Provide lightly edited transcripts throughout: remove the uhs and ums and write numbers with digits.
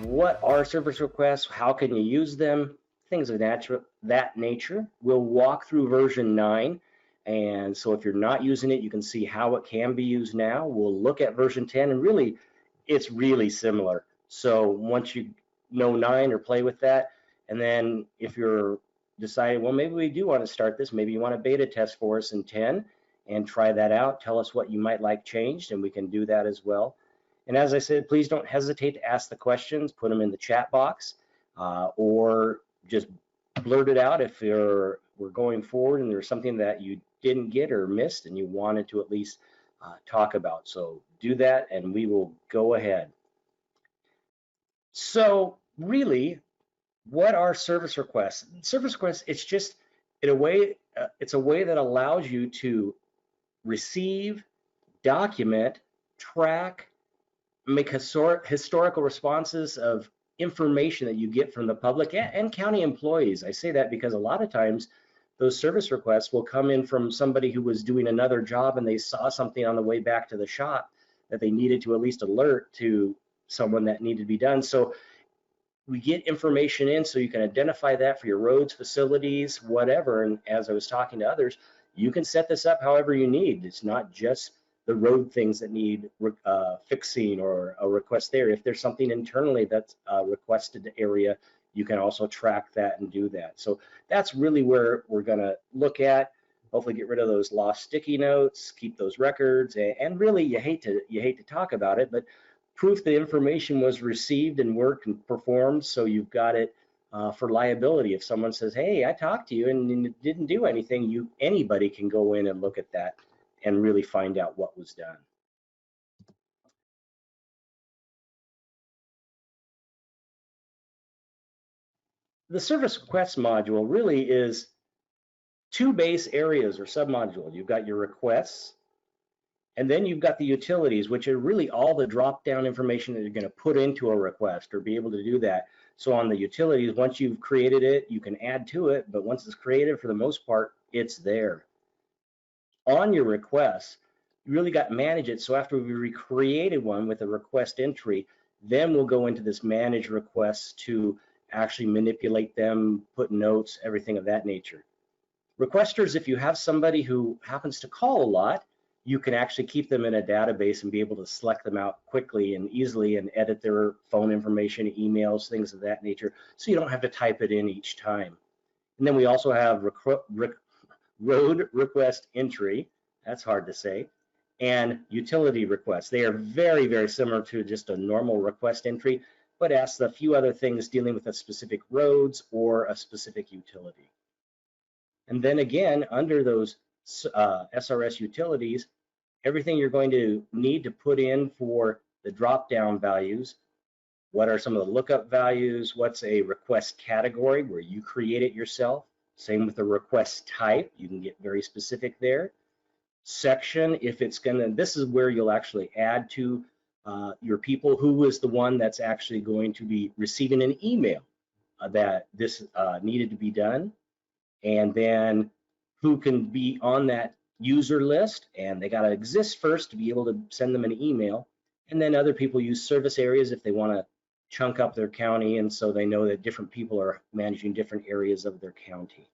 what are service requests, how can you use them, things of that nature. We'll walk through version 9. And so if you're not using it, you can see how it can be used now. We'll look at version 10, and really, it's really similar. So once you know 9 or play with that, and then if you're deciding, well, maybe we do want to start this, maybe you want a beta test for us in 10 and try that out, tell us what you might like changed, and we can do that as well. And as I said, please don't hesitate to ask the questions, put them in the chat box, or just blurt it out if we're going forward and there's something that you didn't get or missed and you wanted to at least talk about. So do that and we will go ahead. So really, what are service requests? Service requests, it's just in a way, it's a way that allows you to receive, document, track, make historical responses of information that you get from the public and county employees. I say that because a lot of times those service requests will come in from somebody who was doing another job and they saw something on the way back to the shop that they needed to at least alert to someone that needed to be done. So we get information in so you can identify that for your roads, facilities, whatever. And as I was talking to others, you can set this up however you need. It's not just the road things that need fixing or a request there. If there's something internally that's a requested area, you can also track that and do that. So that's really where we're gonna look at. Hopefully get rid of those lost sticky notes, keep those records, and really you hate to talk about it, but proof the information was received and worked and performed, so you've got it for liability. If someone says, hey, I talked to you and it didn't do anything, anybody can go in and look at that and really find out what was done. The service request module really is two base areas or submodules. You've got your requests, and then you've got the utilities, which are really all the drop-down information that you're going to put into a request or be able to do that. So on the utilities, once you've created it, you can add to it, but once it's created, for the most part, it's there. On your requests, you really got to manage it. So after we recreated one with a request entry, then we'll go into this manage requests to actually manipulate them, put notes, everything of that nature. Requesters, if you have somebody who happens to call a lot, you can actually keep them in a database and be able to select them out quickly and easily and edit their phone information, emails, things of that nature, so you don't have to type it in each time. And then we also have road request entry, that's hard to say, and utility requests. They are very, very similar to just a normal request entry, but asks a few other things dealing with a specific roads or a specific utility. And then again, under those SRS utilities, everything you're going to need to put in for the drop-down values. What are some of the lookup values? What's a request category where you create it yourself? Same with the request type. You can get very specific there. Section, if it's gonna, this is where you'll actually add to your people who is the one that's actually going to be receiving an email that this needed to be done. And then who can be on that user list, and they got to exist first to be able to send them an email. And then other people use service areas if they want to chunk up their county, and so they know that different people are managing different areas of their county.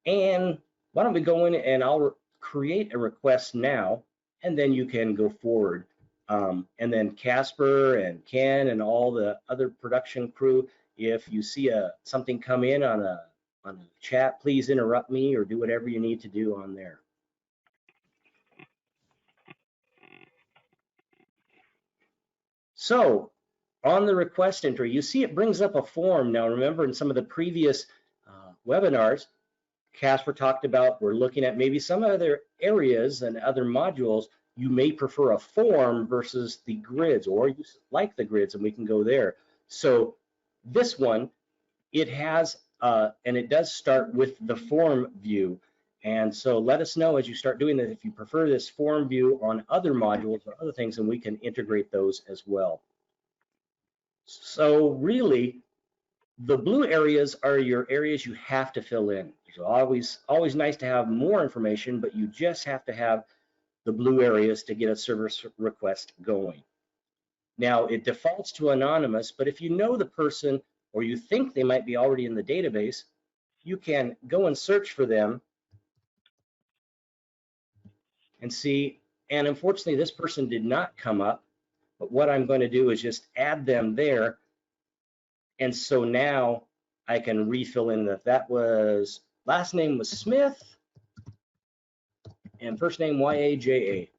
And why don't we go in and I'll create a request now, and then you can go forward. And then Casper and Ken and all the other production crew, if you see something come in on a chat, please interrupt me or do whatever you need to do on there. So on the request entry, you see it brings up a form. Now remember, in some of the previous webinars, Casper talked about we're looking at maybe some other areas and other modules. You may prefer a form versus the grids, or you like the grids, and we can go there. So this one, it has, and it does start with the form view. And so let us know as you start doing this if you prefer this form view on other modules or other things, and we can integrate those as well. So really, the blue areas are your areas you have to fill in. It's always nice to have more information, but you just have to have the blue areas to get a service request going. Now, it defaults to anonymous, but if you know the person or you think they might be already in the database, you can go and search for them and see. And unfortunately, this person did not come up, but what I'm going to do is just add them there. And so now I can refill in that was, last name was Smith and first name Y-A-J-A.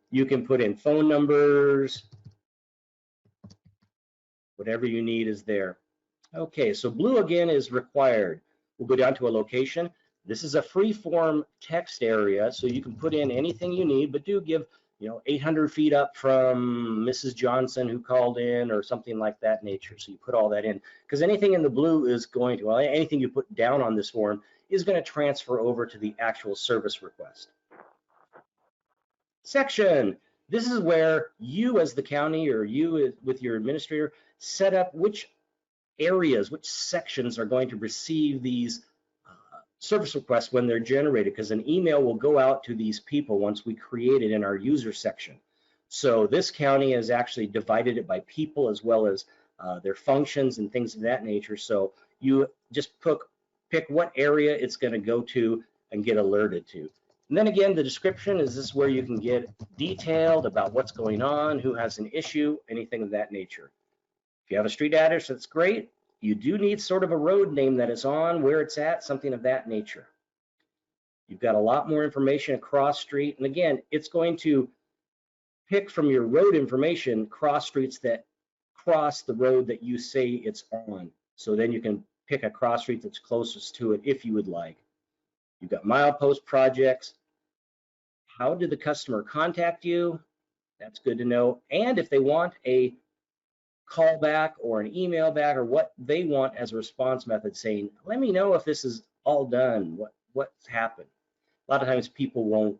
You can put in phone numbers, whatever you need is there. Okay, so blue again is required. We'll go down to a location. This is a free form text area, so you can put in anything you need, but do give, 800 feet up from Mrs. Johnson who called in or something like that nature. So you put all that in, because anything in the blue is going to, well, anything you put down on this form is going to transfer over to the actual service request. Section. This is where you as the county or you with your administrator set up which areas, which sections are going to receive these service requests when they're generated, because an email will go out to these people once we create it in our user section. So this county has actually divided it by people as well as their functions and things of that nature. So you just pick what area it's going to go to and get alerted to. And then again, the description is this where you can get detailed about what's going on, who has an issue, anything of that nature. If you have a street address, that's great. You do need sort of a road name that it's on, where it's at, something of that nature. You've got a lot more information across street. And again, it's going to pick from your road information cross streets that cross the road that you say it's on. So then you can pick a cross street that's closest to it if you would like. You've got milepost projects. How did the customer contact you? That's good to know. And if they want a call back or an email back or what they want as a response method saying, let me know if this is all done, what's happened. A lot of times people won't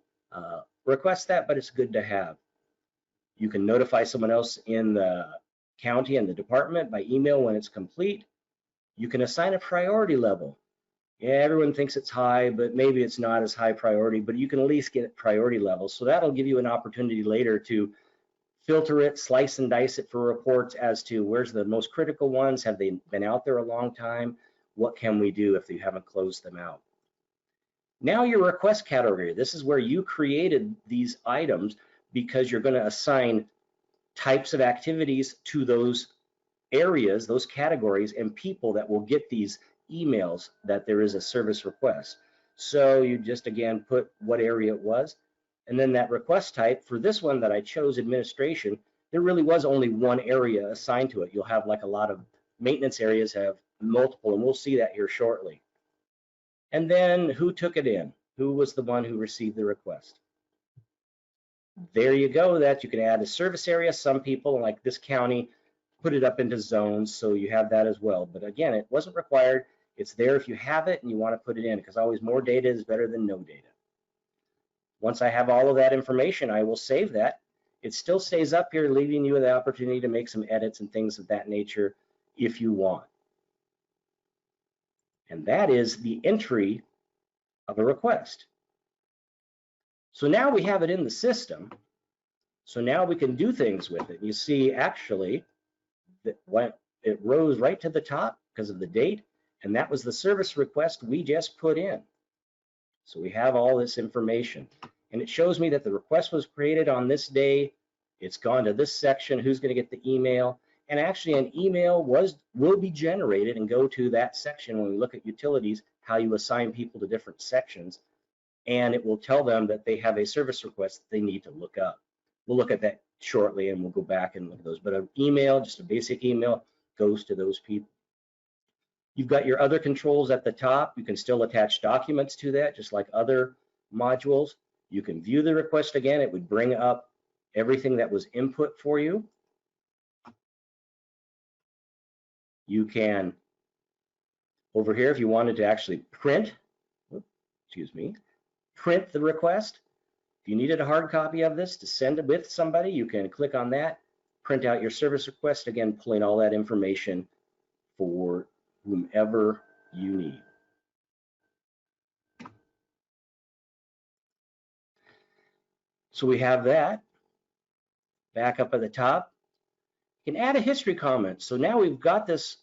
request that, but it's good to have. You can notify someone else in the county and the department by email when it's complete. You can assign a priority level. Yeah, everyone thinks it's high, but maybe it's not as high priority, but you can at least get priority levels. So that'll give you an opportunity later to filter it, slice and dice it for reports as to where's the most critical ones, have they been out there a long time, what can we do if you haven't closed them out. Now your request category, this is where you created these items because you're going to assign types of activities to those areas, those categories, and people that will get these emails that there is a service request. So you just again put what area it was. And then that request type, for this one that I chose, administration, there really was only one area assigned to it. You'll have like a lot of maintenance areas have multiple, and we'll see that here shortly. And then who took it in? Who was the one who received the request? There you go, that you can add a service area. Some people, like this county, put it up into zones, so you have that as well. But again, it wasn't required. It's there if you have it and you want to put it in, because always more data is better than no data. Once I have all of that information, I will save that. It still stays up here, leaving you the opportunity to make some edits and things of that nature if you want. And that is the entry of a request. So now we have it in the system. So now we can do things with it. You see, actually, that it rose right to the top because of the date, and that was the service request we just put in. So we have all this information. And it shows me that the request was created on this day. It's gone to this section, who's going to get the email. And actually an email will be generated and go to that section when we look at utilities, how you assign people to different sections. And it will tell them that they have a service request that they need to look up. We'll look at that shortly and we'll go back and look at those. But an email, just a basic email, goes to those people. You've got your other controls at the top. You can still attach documents to that, just like other modules. You can view the request again. It would bring up everything that was input for you. You can, over here, if you wanted to actually print the request. If you needed a hard copy of this to send it with somebody, you can click on that, print out your service request, again, pulling all that information for whomever you need. So we have that back up at the top. You can add a history comment. So now we've got this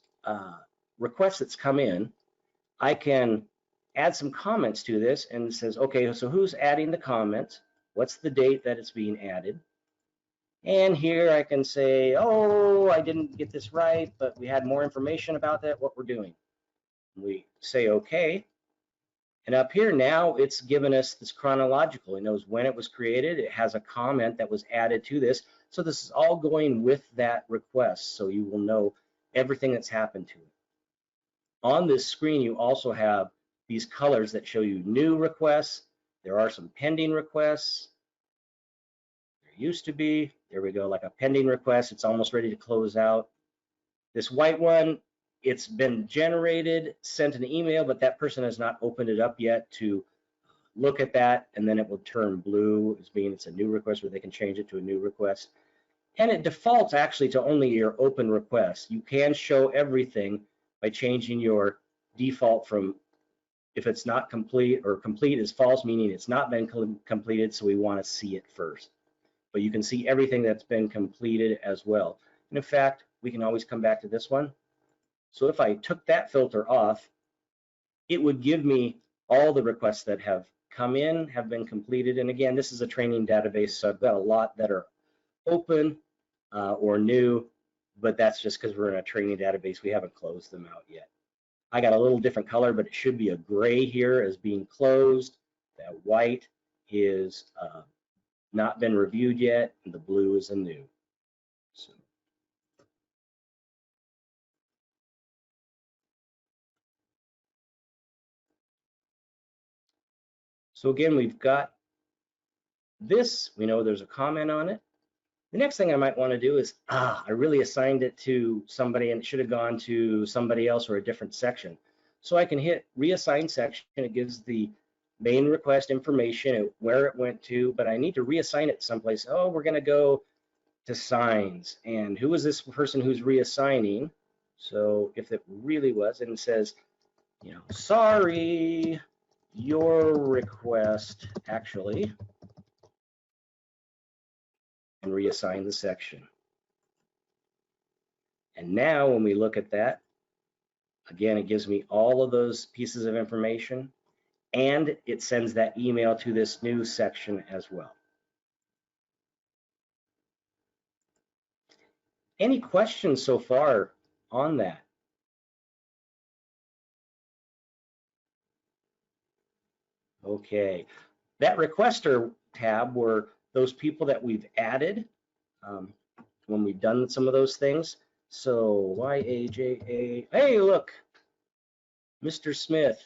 request that's come in. I can add some comments to this, and it says, okay, so who's adding the comments? What's the date that it's being added? And here I can say, oh, I didn't get this right, but we had more information about that, what we're doing. We say okay. And up here now, it's given us this chronological. It knows when it was created. It has a comment that was added to this. So this is all going with that request. So you will know everything that's happened to it. On this screen, you also have these colors that show you new requests. There are some pending requests. There used to be. There we go, like a pending request. It's almost ready to close out. This white one, it's been generated, sent an email, but that person has not opened it up yet to look at that, and then it will turn blue, as being it's a new request, where they can change it to a new request. And it defaults actually to only your open requests. You can show everything by changing your default from if it's not complete, or complete is false, meaning it's not been completed, so we want to see it first. But you can see everything that's been completed as well. And in fact, we can always come back to this one. So if I took that filter off, it would give me all the requests that have come in, have been completed. And again, this is a training database, so I've got a lot that are open or new, but that's just because we're in a training database. We haven't closed them out yet. I got a little different color, but it should be a gray here as being closed. That white is not been reviewed yet, and the blue is a new. So again, we've got this. We know there's a comment on it. The next thing I might want to do is, I really assigned it to somebody and it should have gone to somebody else or a different section. So I can hit reassign section. It gives the main request information, where it went to, but I need to reassign it someplace. Oh, we're going to go to signs. And who is this person who's reassigning? So if it really was, and it says, you know, sorry, your request actually, and reassign the section. And now when we look at that, again, it gives me all of those pieces of information, and it sends that email to this new section as well. Any questions so far on that? Okay, that requester tab were those people that we've added when we've done some of those things. So YAJA, hey, look, Mr. Smith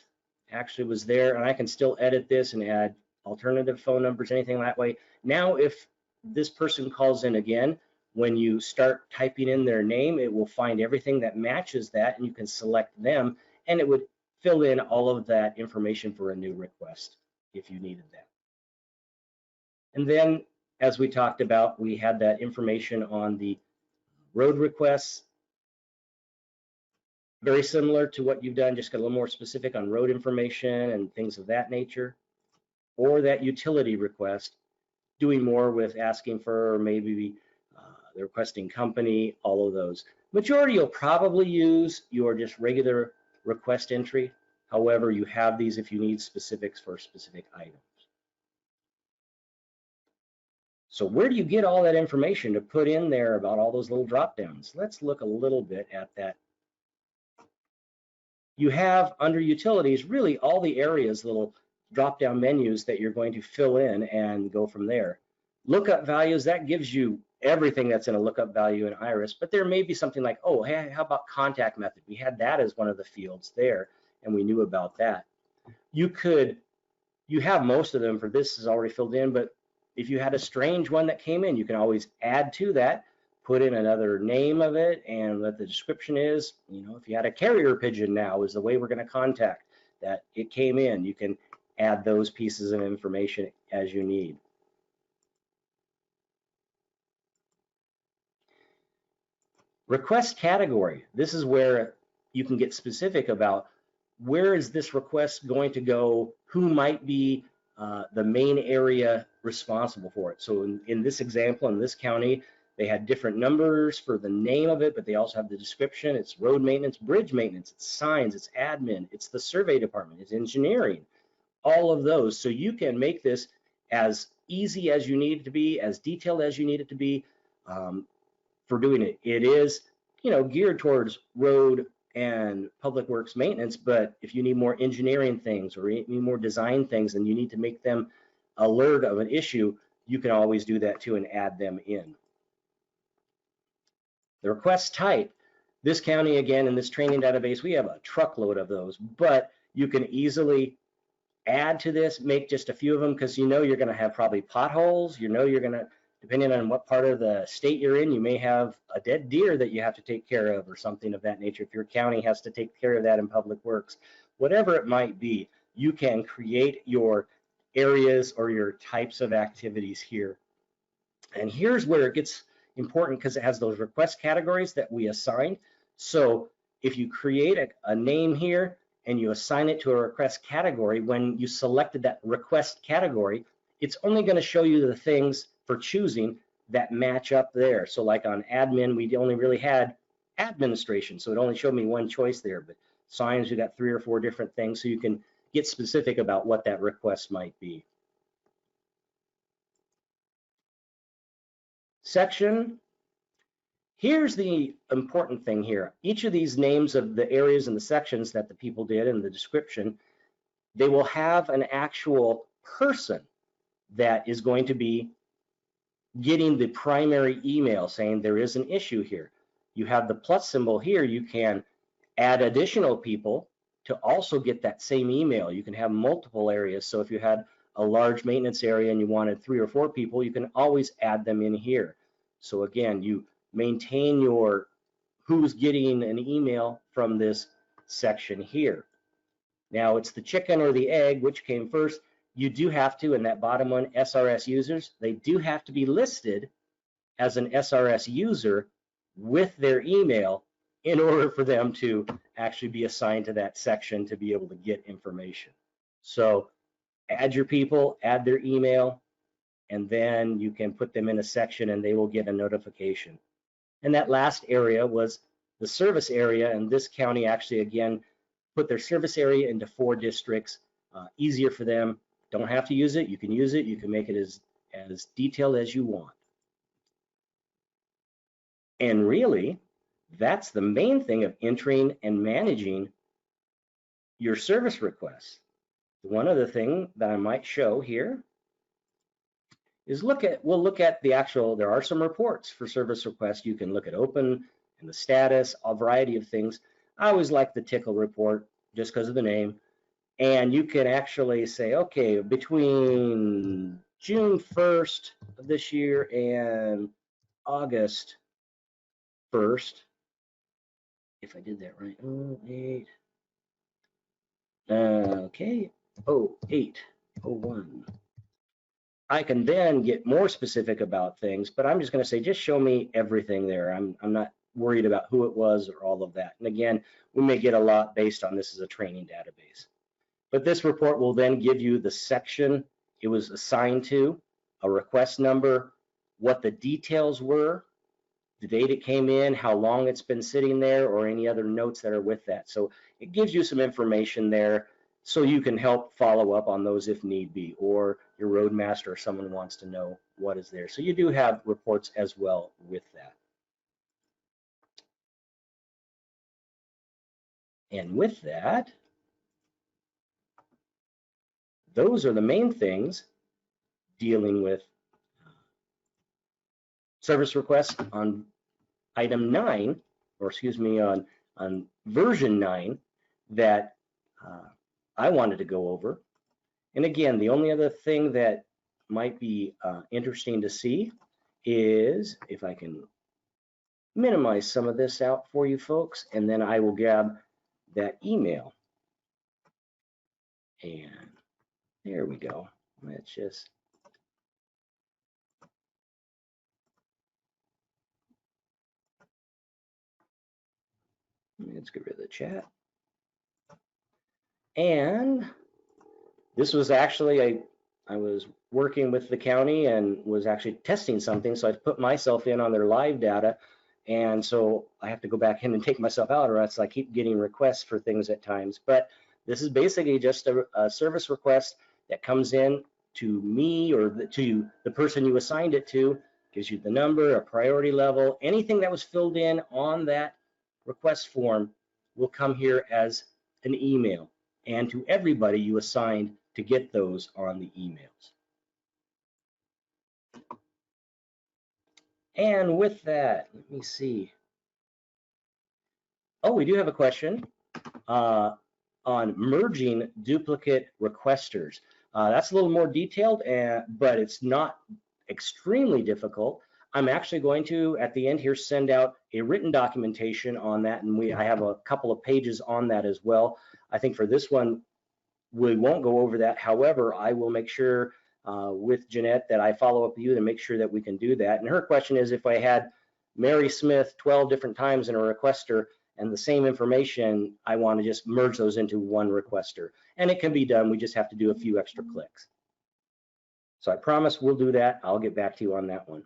actually was there, and I can still edit this and add alternative phone numbers, anything that way. Now, if this person calls in again, when you start typing in their name, it will find everything that matches that, and you can select them, and it would fill in all of that information for a new request if you needed that. And then, as we talked about, we had that information on the road requests. Very similar to what you've done, just got a little more specific on road information and things of that nature. Or that utility request, doing more with asking for maybe the requesting company, all of those. Majority you'll probably use your just regular request entry. However, you have these if you need specifics for specific items. So where do you get all that information to put in there about all those little drop downs? Let's look a little bit at that. You have under utilities really all the areas, little drop down menus that you're going to fill in and go from there. Lookup values, that gives you everything that's in a lookup value in Iris, but there may be something like, oh, hey, how about contact method? We had that as one of the fields there, and we knew about that. You have most of them for this is already filled in, but if you had a strange one that came in, you can always add to that, put in another name of it and what the description is. You know, if you had a carrier pigeon now is the way we're going to contact that it came in, you can add those pieces of information as you need. Request category. This is where you can get specific about where is this request going to go, who might be the main area responsible for it. So in this example, in this county, they had different numbers for the name of it, but they also have the description. It's road maintenance, bridge maintenance, it's signs, it's admin, it's the survey department, it's engineering, all of those. So you can make this as easy as you need it to be, as detailed as you need it to be for doing it. It is, geared towards road and public works maintenance, but if you need more engineering things or you need more design things and you need to make them alert of an issue, you can always do that too and add them in. The request type, this county, again, in this training database, we have a truckload of those, but you can easily add to this, make just a few of them, because you're going to have probably potholes, you're going to, depending on what part of the state you're in, you may have a dead deer that you have to take care of or something of that nature. If your county has to take care of that in public works, whatever it might be, you can create your areas or your types of activities here. And here's where it gets important, because it has those request categories that we assigned. So if you create a name here and you assign it to a request category, when you selected that request category, it's only going to show you the things for choosing that match up there. So like on admin, we only really had administration, so it only showed me one choice there. But signs, we got 3 or 4 different things, so you can get specific about what that request might be. Section. Here's the important thing here. Each of these names of the areas and the sections that the people did in the description, they will have an actual person that is going to be getting the primary email saying there is an issue here. You have the plus symbol here. You can add additional people to also get that same email. You can have multiple areas. So if you had a large maintenance area and you wanted 3 or 4 people, you can always add them in here. So again, you maintain your who's getting an email from this section here. Now it's the chicken or the egg, which came first. You do have to, in that bottom one, SRS users, they do have to be listed as an SRS user with their email in order for them to actually be assigned to that section to be able to get information. So add your people, add their email, and then you can put them in a section and they will get a notification. And that last area was the service area, and this county actually, again, put their service area into 4 districts. Easier for them. Don't have to use it. You can use it. You can make it as detailed as you want. And really, that's the main thing of entering and managing your service requests. One other thing that I might show here is we'll look at the actual, there are some reports for service requests. You can look at open and the status, a variety of things. I always like the Tickle report just because of the name. And you can actually say, okay, between June 1st of this year and August 1st, if I did that right, 08, okay, 08, 01. I can then get more specific about things, but I'm just going to say, just show me everything there. I'm not worried about who it was or all of that. And again, we may get a lot based on this as a training database. But this report will then give you the section it was assigned to, a request number, what the details were, the date it came in, how long it's been sitting there, or any other notes that are with that. So it gives you some information there so you can help follow up on those if need be, or your roadmaster or someone wants to know what is there. So you do have reports as well with that. And with that, those are the main things dealing with service requests on item 9, or excuse me, on version 9 that I wanted to go over. And again, the only other thing that might be interesting to see is if I can minimize some of this out for you folks, and then I will grab that email. And there we go. Let's just let's get rid of the chat. And this was actually I was working with the county and was actually testing something, so I put myself in on their live data, and so I have to go back in and take myself out, or else I keep getting requests for things at times. But this is basically just a service request that comes in to me or to the person you assigned it to, gives you the number, a priority level, anything that was filled in on that request form will come here as an email, and to everybody you assigned to get those on the emails. And with that, let me see. Oh, we do have a question on merging duplicate requesters. That's a little more detailed, but it's not extremely difficult. I'm actually going to, at the end here, send out a written documentation on that, and I have a couple of pages on that as well. I think for this one, we won't go over that. However, I will make sure with Jeanette that I follow up with you to make sure that we can do that. And her question is, if I had Mary Smith 12 different times in a requester and the same information, I want to just merge those into one requester. And it can be done. We just have to do a few extra clicks. So I promise we'll do that. I'll get back to you on that one.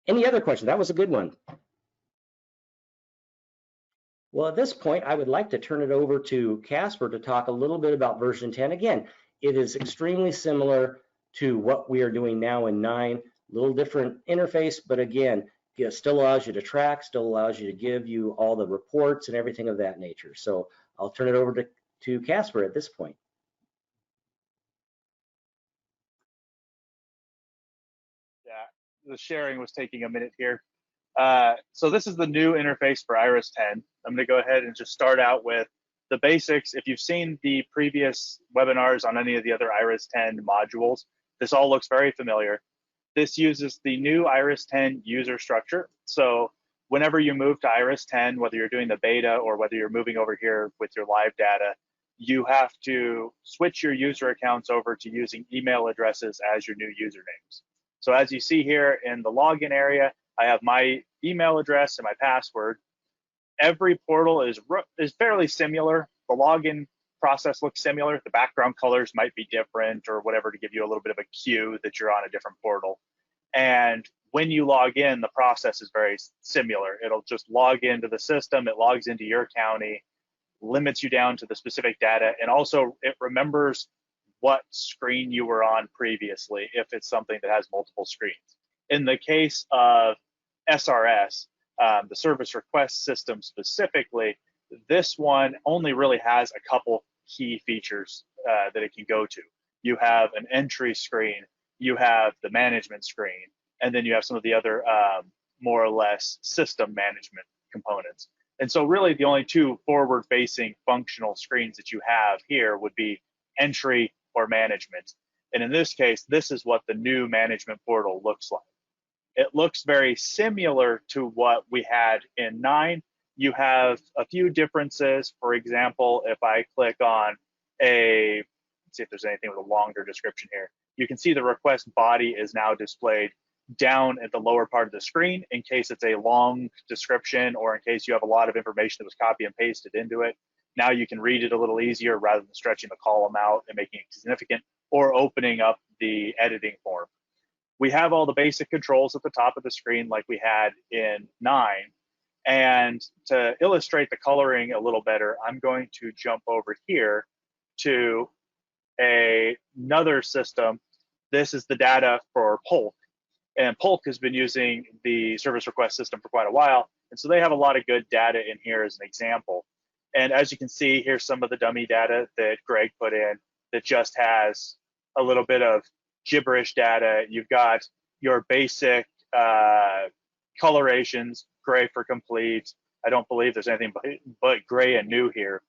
Any other questions? That was a good one. Well, at this point, I would like to turn it over to Casper to talk a little bit about version 10. Again, it is extremely similar to what we are doing now in 9, a little different interface, but again, it still allows you to track, still allows you to give you all the reports and everything of that nature. So I'll turn it over to Casper at this point. Yeah, the sharing was taking a minute here. So this is the new interface for Iris 10. I'm going to go ahead and just start out with the basics. If you've seen the previous webinars on any of the other Iris 10 modules, this all looks very familiar. This uses the new Iris 10 user structure. So whenever you move to Iris 10, whether you're doing the beta or whether you're moving over here with your live data, you have to switch your user accounts over to using email addresses as your new usernames. So as you see here in the login area, I have my email address and my password. Every portal is fairly similar. The login process looks similar. The background colors might be different or whatever to give you a little bit of a cue that you're on a different portal. And when you log in, the process is very similar. It'll just log into the system. It logs into your county, limits you down to the specific data, and also it remembers what screen you were on previously if it's something that has multiple screens. In the case of SRS, the service request system specifically, this one only really has a couple key features that it can go to. You have an entry screen, you have the management screen, and then you have some of the other more or less system management components. And so really the only two forward-facing functional screens that you have here would be entry or management. And in this case, this is what the new management portal looks like. It looks very similar to what we had in 9. You have a few differences. For example, if I click on let's see if there's anything with a longer description here. You can see the request body is now displayed down at the lower part of the screen in case it's a long description or in case you have a lot of information that was copy and pasted into it. Now you can read it a little easier rather than stretching the column out and making it significant or opening up the editing form. We have all the basic controls at the top of the screen like we had in 9. And to illustrate the coloring a little better, I'm going to jump over here to another system. This is the data for Polk. And Polk has been using the service request system for quite a while. And so they have a lot of good data in here as an example. And as you can see, here's some of the dummy data that Greg put in that just has a little bit of gibberish data. You've got your basic colorations, gray for complete. I don't believe there's anything but gray and new here.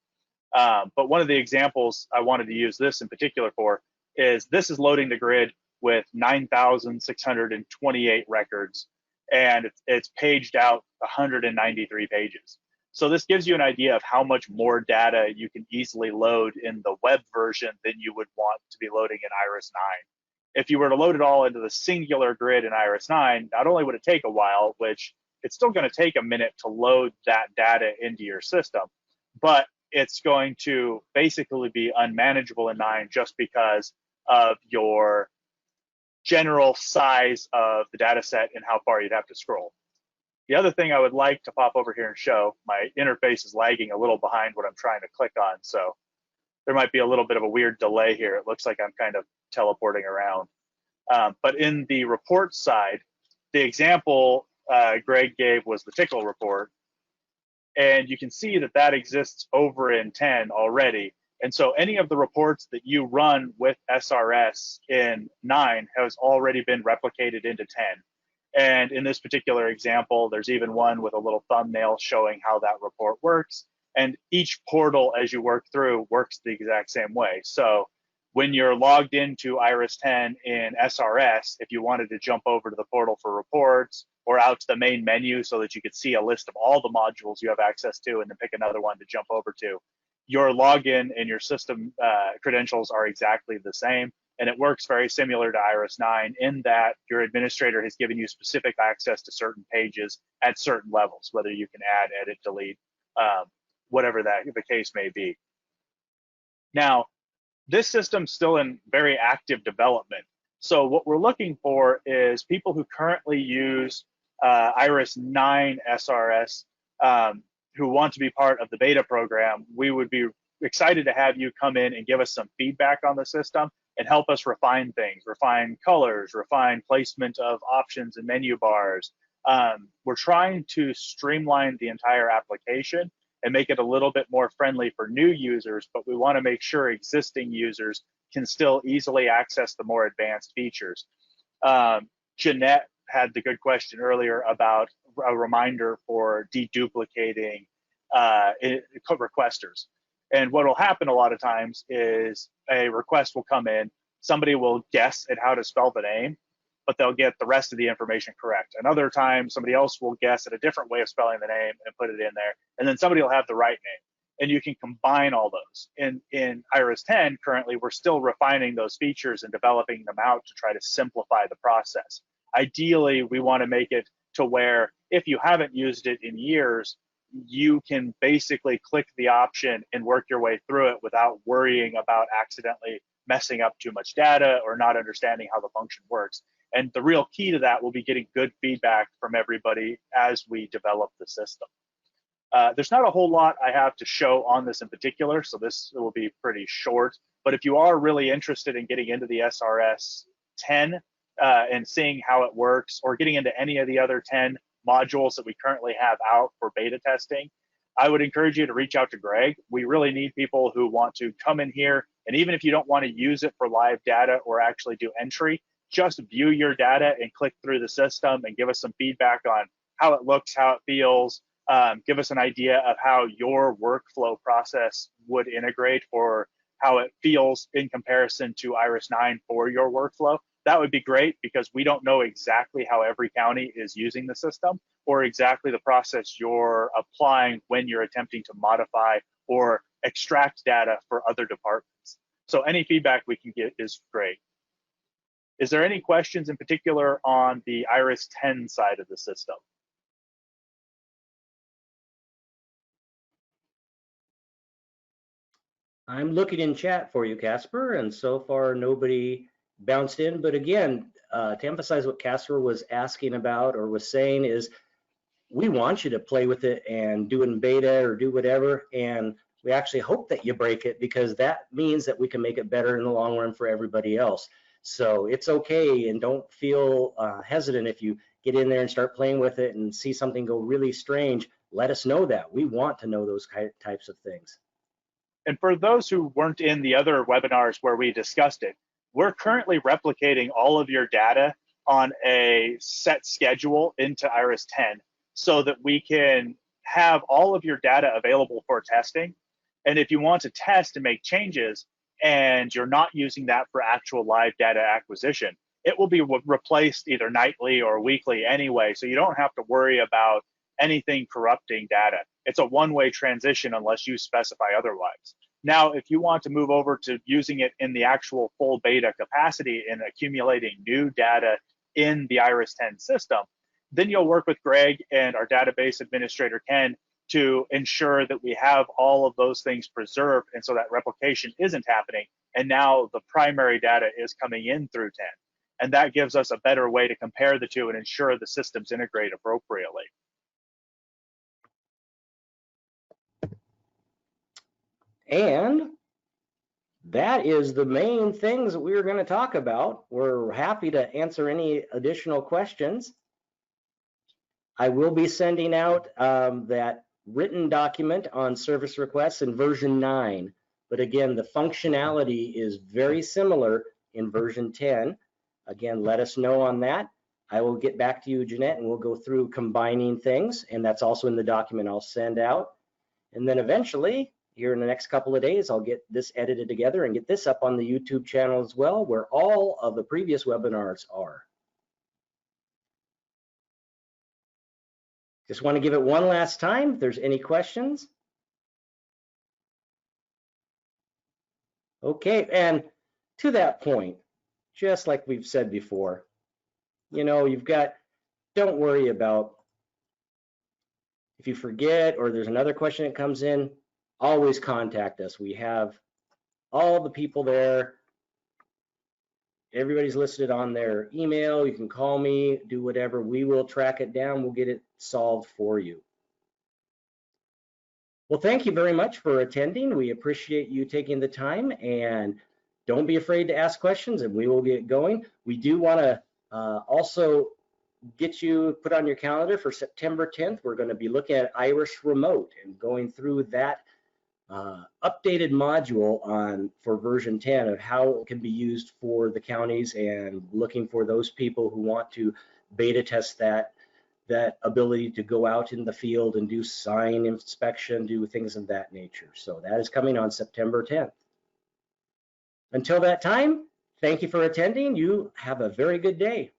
But one of the examples I wanted to use this in particular for is this is loading the grid with 9,628 records, and it's paged out 193 pages. So this gives you an idea of how much more data you can easily load in the web version than you would want to be loading in Iris 9. If you were to load it all into the singular grid in Iris 9, not only would it take a while, which it's still going to take a minute to load that data into your system, but it's going to basically be unmanageable in 9 just because of your general size of the data set and how far you'd have to scroll. The other thing I would like to pop over here and show, my interface is lagging a little behind what I'm trying to click on, so there might be a little bit of a weird delay here. It looks like I'm kind of teleporting around. But in the report side, the example Greg gave was the tickle report. And you can see that that exists over in 10 already. And so any of the reports that you run with SRS in 9 has already been replicated into 10. And in this particular example, there's even one with a little thumbnail showing how that report works. And each portal, as you work through, works the exact same way. So when you're logged into Iris 10 in SRS, if you wanted to jump over to the portal for reports or out to the main menu so that you could see a list of all the modules you have access to and then pick another one to jump over to, your login and your system credentials are exactly the same. And it works very similar to Iris 9 in that your administrator has given you specific access to certain pages at certain levels, whether you can add, edit, delete, whatever the case may be. Now, this system's still in very active development. So what we're looking for is people who currently use Iris 9 SRS who want to be part of the beta program. We would be excited to have you come in and give us some feedback on the system and help us refine things, refine colors, refine placement of options and menu bars. We're trying to streamline the entire application and make it a little bit more friendly for new users, but we want to make sure existing users can still easily access the more advanced features. Jeanette had the good question earlier about a reminder for deduplicating requesters. And what will happen a lot of times is a request will come in, somebody will guess at how to spell the name, but they'll get the rest of the information correct. Another time, somebody else will guess at a different way of spelling the name and put it in there, and then somebody will have the right name. And you can combine all those. In Iris 10, currently, we're still refining those features and developing them out to try to simplify the process. Ideally, we want to make it to where if you haven't used it in years, you can basically click the option and work your way through it without worrying about accidentally messing up too much data or not understanding how the function works. And the real key to that will be getting good feedback from everybody as we develop the system. There's not a whole lot I have to show on this in particular, so this will be pretty short. But if you are really interested in getting into the SRS 10 and seeing how it works, or getting into any of the other 10 modules that we currently have out for beta testing, I would encourage you to reach out to Greg. We really need people who want to come in here, and even if you don't want to use it for live data or actually do entry, just view your data and click through the system and give us some feedback on how it looks, how it feels. Give us an idea of how your workflow process would integrate or how it feels in comparison to Iris 9 for your workflow. That would be great because we don't know exactly how every county is using the system or exactly the process you're applying when you're attempting to modify or extract data for other departments. So any feedback we can get is great. Is there any questions in particular on the Iris 10 side of the system? I'm looking in chat for you, Casper, and so far nobody bounced in. But again, to emphasize what Casper was asking about or was saying is, we want you to play with it and do it in beta or do whatever, and we actually hope that you break it because that means that we can make it better in the long run for everybody else. So it's okay, and don't feel hesitant if you get in there and start playing with it and see something go really strange. Let us know that. We want to know those types of things. And for those who weren't in the other webinars where we discussed it, we're currently replicating all of your data on a set schedule into Iris 10 so that we can have all of your data available for testing. And if you want to test and make changes and you're not using that for actual live data acquisition, it will be replaced either nightly or weekly anyway, so you don't have to worry about anything corrupting data. It's a one-way transition unless you specify otherwise. Now, if you want to move over to using it in the actual full beta capacity and accumulating new data in the Iris 10 system, then you'll work with Greg and our database administrator, Ken, to ensure that we have all of those things preserved, and so that replication isn't happening. And now the primary data is coming in through 10. And that gives us a better way to compare the two and ensure the systems integrate appropriately. And that is the main things that we were going to talk about. We're happy to answer any additional questions. I will be sending out that written document on service requests in version 9. But again, the functionality is very similar in version 10. Again, let us know on that. I will get back to you, Jeanette, and we'll go through combining things. And that's also in the document I'll send out. And then eventually, here in the next couple of days, I'll get this edited together and get this up on the YouTube channel as well, where all of the previous webinars are. Just want to give it one last time. If there's any questions. Okay, and to that point, just like we've said before, you know, don't worry about if you forget or there's another question that comes in, always contact us. We have all the people there. Everybody's listed on their email. You can call me, do whatever. We will track it down. We'll get it solved for you. Well, thank you very much for attending. We appreciate you taking the time, and don't be afraid to ask questions, and we will get going. We do want to also get you put on your calendar for September 10th. We're going to be looking at Iris Remote and going through that updated module for version 10 of how it can be used for the counties, and looking for those people who want to beta test that ability to go out in the field and do sign inspection, do things of that nature. So that is coming on September 10th. Until that time, thank you for attending. You have a very good day.